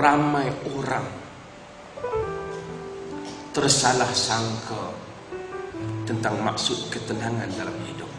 ramai orang tersalah sangka tentang maksud ketenangan dalam hidup.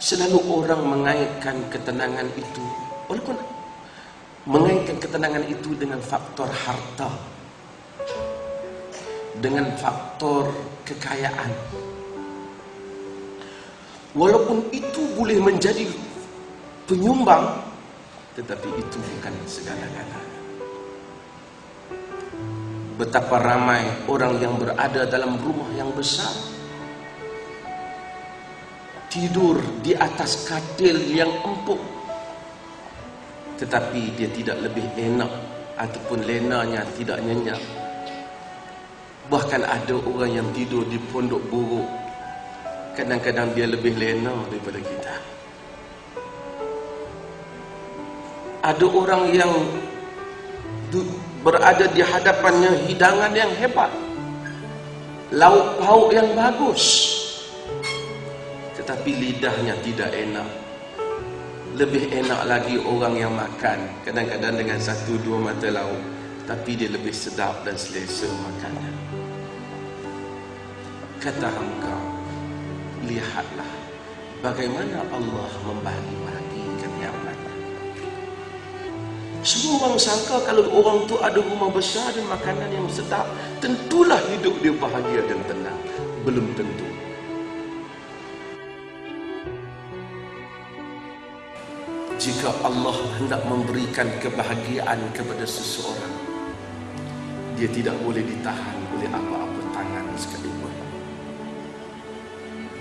Selalu orang mengaitkan ketenangan itu, walaupun mengaitkan ketenangan itu dengan faktor harta, dengan faktor kekayaan. Walaupun itu boleh menjadi penyumbang, tetapi itu bukan segala-galanya. Betapa ramai orang yang berada dalam rumah yang besar, tidur di atas katil yang empuk, tetapi dia tidak lebih enak ataupun lenanya tidak nyenyak. Bahkan ada orang yang tidur di pondok buruk, kadang-kadang dia lebih lena daripada kita. Ada orang yang berada di hadapannya hidangan yang hebat, lauk pauk yang bagus, tetapi lidahnya tidak enak. Lebih enak lagi orang yang makan kadang-kadang dengan 1-2 mata lauk, tapi dia lebih sedap dan selesa makannya. Kata engkau, lihatlah bagaimana Allah membagi-bagikan nikmat. Semua orang sangka kalau orang tu ada rumah besar dan makanan yang sedap, tentulah hidup dia bahagia dan tenang. Belum tentu. Jika Allah hendak memberikan kebahagiaan kepada seseorang, dia tidak boleh ditahan oleh apa-apa tangan sekalipun.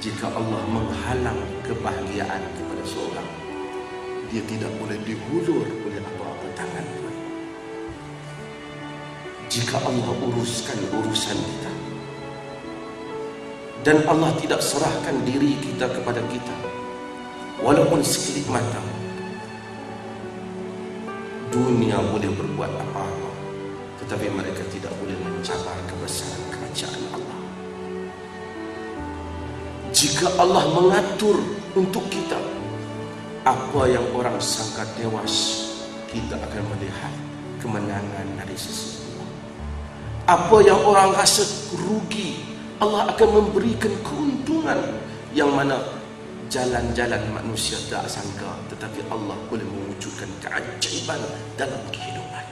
Jika Allah menghalang kebahagiaan kepada seorang, dia tidak boleh dihulur oleh apa-apa tangan pun. Jika Allah uruskan urusan kita dan Allah tidak serahkan diri kita kepada kita, walaupun sekelip mata, dunia boleh berbuat apa-apa, tetapi mereka tidak boleh mencabar kebesaran kerajaan Allah. Jika Allah mengatur untuk kita apa yang orang sangka tewas, kita akan melihat kemenangan dari sisi Allah. Apa yang orang rasa rugi, Allah akan memberikan keuntungan yang mana jalan-jalan manusia tak sangka, tetapi Allah boleh mewujudkan keajaiban dalam kehidupan.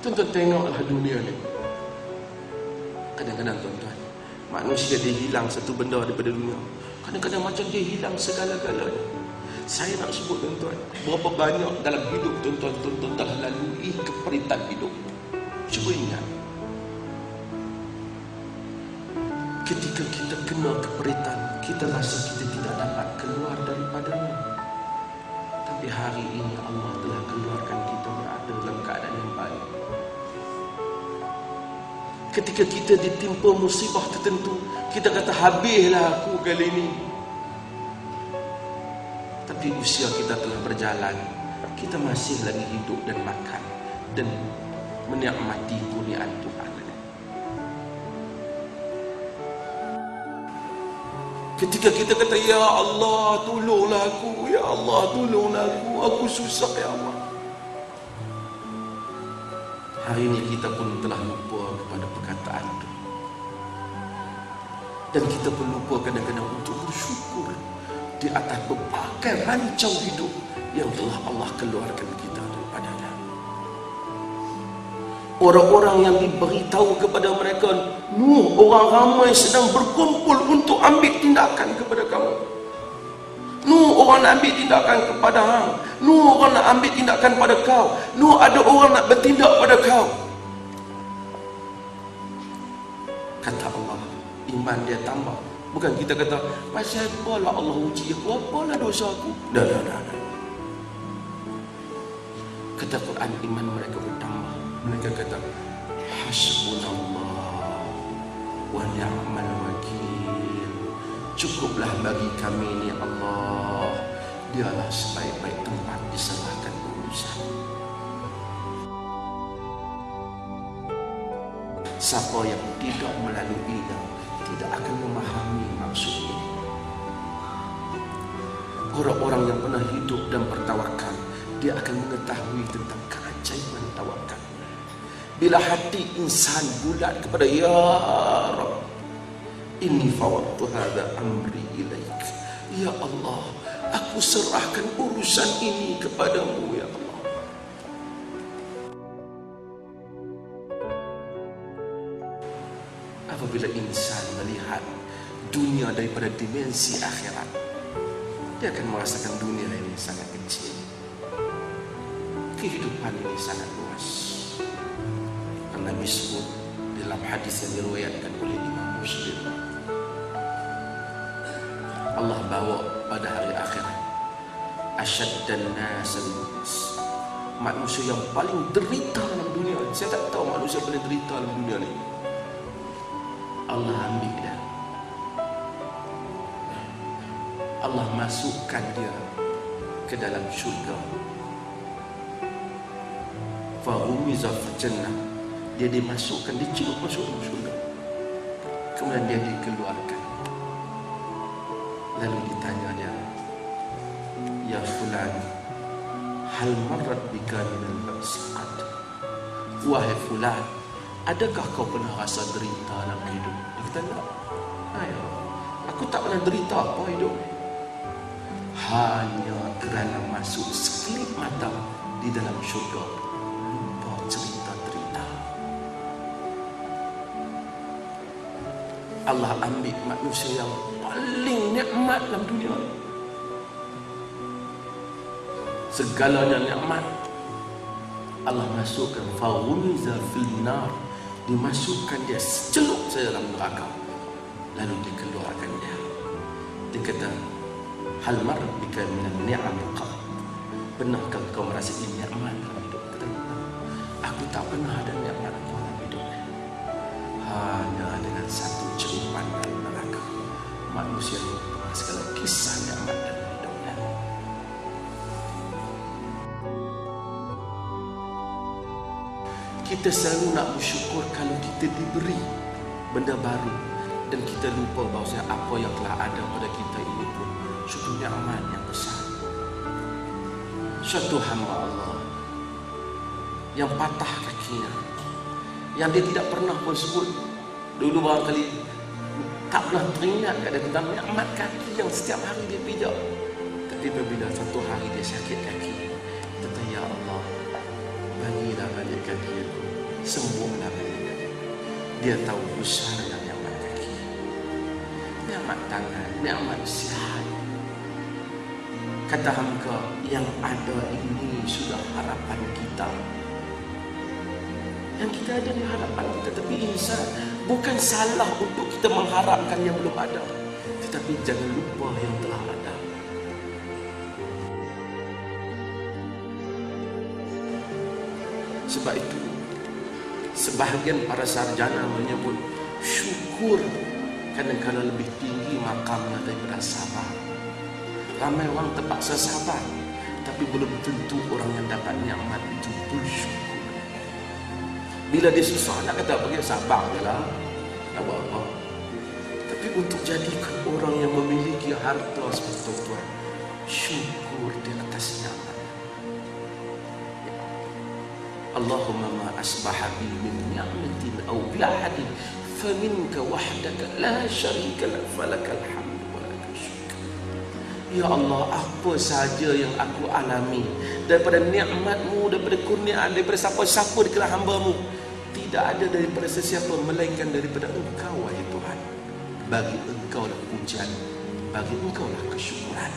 Tuan-tuan tengoklah dunia ni. Kadang-kadang tuan-tuan, manusia dia hilang satu benda daripada dunia, kadang-kadang macam dia hilang segala-galanya. Saya nak sebut tuan-tuan, berapa banyak dalam hidup tuan-tuan telah lalui keperitan hidup. Cuba ingat, ketika kita kena keperitan, kita rasa kita tidak dapat keluar daripadanya. Tapi hari ini Allah telah keluarkan kita berada dalam keadaan yang baik. Ketika kita ditimpa musibah tertentu, kita kata habislah aku kali ini. Tapi usia kita telah berjalan, kita masih lagi hidup dan makan dan menikmati kurniaan Tuhan. Ketika kita kata, ya Allah tolonglah aku, ya Allah tolonglah aku susah ya Allah. Hari ini kita pun telah lupa kepada perkataan itu. Dan kita pun lupa kadang-kadang untuk bersyukur di atas berbagai rancau hidup yang telah Allah keluarkan kita daripadanya. Orang-orang yang diberitahu kepada mereka, Nuh, orang ramai sedang berkumpul untuk ambil tindakan kepada kamu. Nuh, orang nak ambil tindakan kepada hang. Nuh, orang nak ambil tindakan pada kau. Nuh, ada orang nak bertindak pada kau. Kata Allah, iman dia tambah. Bukan kita kata, pasal apalah Allah uji aku, apalah dosa aku. Dah. Kata Quran, iman mereka bertambah. Mereka kata, hasbunallah wa ni'mal wakil. Cukuplah bagi kami ni Allah, dialah sebaik-baik tempat diserahkan urusan. Siapa yang tidak melaluinya tidak akan memahami maksud ini. Orang-orang yang pernah hidup dan bertawakal, dia akan mengetahui tentang keajaiban tawakal. Bila hati insan bulat kepada Ya Rabb, inni fawwadtu hadza amri ilaik. Ya Allah, aku serahkan urusan ini kepadamu ya Allah. Apabila insan melihat dunia daripada dimensi akhirat, dia akan merasakan dunia ini sangat kecil. Kehidupan ini sangat luas. Nabi sebut dalam hadis yang diriwayatkan oleh Imam Muslim, Allah bawa pada hari akhirat asyaddan nas al-maut, manusia yang paling derita dalam dunia. Saya tak tahu manusia paling derita dalam dunia ni. Allah ambil dia, Allah masukkan dia ke dalam syurga. Fahumiza fil jannah, dia dimasukkan, dicelup masuk dalam syurga. Kemudian dia dikeluarkan. Lalu ditanya dia, ya fulan, hal marrat bika minal ba'saqat. Wahai fulan, adakah kau pernah rasa derita dalam hidup? Dia kata, tak. Ayo, aku tak pernah derita apa hidup. Hanya kerana masuk sekelip mata di dalam syurga, lupa cerita-cerita. Allah ambil manusia yang paling nikmat dalam dunia. Segalanya nikmat Allah masukkan. Fahumiza fil nar, dimasukkan dia secelup saja dalam neraka. Lalu dikeluarkan dia. Dia kata, hal marrat bika minan ni'am qat. Pernahkah kau merasai nikmat dalam hidup? Kata, aku tak pernah ada nikmat apa dalam hidup. Hanya dengan satu celupan dalam neraka, manusia lupa segala kisah nikmat dalam hidupnya. Kita selalu nak bersyukur kalau kita diberi benda baru, dan kita lupa bahawa apa yang telah ada pada kita ini pun suatu nikmat yang besar. Suatu hamba Allah yang patah kakinya, yang dia tidak pernah pun sebut dulu, barangkali tak pernah teringat kat tentang nikmat kaki yang setiap hari dia pijak. Tapi bila satu hari dia sakit kaki, kata, ya Allah, bagilah balik kaki aku, sembuhlah balik kaki. Dia tahu besarnya nikmat kaki, nikmat tangan, nikmat sihat. Kata hamka, yang ada ini sudah harapan kita. Yang kita ada ni harapan kita. Tapi insan, bukan salah untuk kita mengharapkan yang belum ada, tetapi jangan lupa yang telah ada. Sebab itu, sebahagian para sarjana menyebut syukur kadang-kadang lebih tinggi makamnya daripada sabar. Ramai orang terpaksa sabar, tapi belum tentu orang yang dapat nikmat itu bersyukur. Bila dia susah, nak kata bagi sabar je lah, tak buat apa. Tapi untuk jadikan orang yang memiliki harta seperti tuan, syukur di atas nikmat. Allahumma ma asbaha bi min ni'matin aw bi ahadin faminka wahdaka la syarika lak falakal hamd. Ya Allah, apa sahaja yang aku alami daripada nikmat-Mu, daripada kurniaan, daripada siapa-siapa di kalangan hamba-Mu, tidak ada daripada sesiapa melainkan daripada Engkau, wahai Tuhan. Bagi Engkau lah pujian, bagi Engkau lah kesyukuran.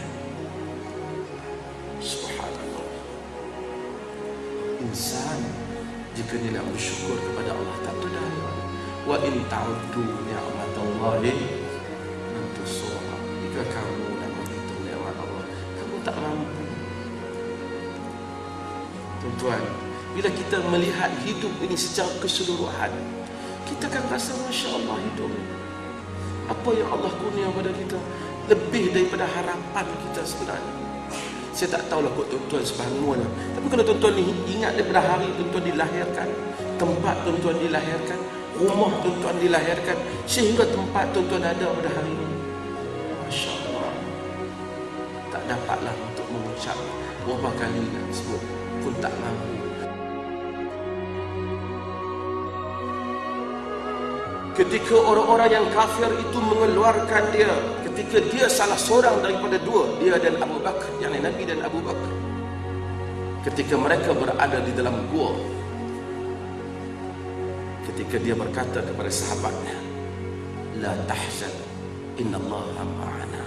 Subhanallah. Insan jika dia nak bersyukur kepada Allah tak berdaya. Wa in ta'uddu ni'matallahi la tuhsuha. Jika kamu tak mampu. Tuan-tuan, bila kita melihat hidup ini secara keseluruhan, kita akan rasa Masya Allah hidup. Apa yang Allah kurnia pada kita lebih daripada harapan kita sebenarnya. Saya tak tahulah kot tuan-tuan sebangun, tapi kalau tuan-tuan ingat daripada hari tuan-tuan dilahirkan, tempat tuan-tuan dilahirkan, rumah tuan-tuan dilahirkan, sehingga tempat tuan-tuan ada pada hari ini, Masya Allah, tak dapatlah untuk mengucap berapa kali nak sebut pun tak mampu. Ketika orang-orang yang kafir itu mengeluarkan dia, ketika dia salah seorang daripada dua, dia dan Abu Bakar, yakni Nabi dan Abu Bakar, ketika mereka berada di dalam gua, ketika dia berkata kepada sahabatnya, la tahzan innallaha ma'ana,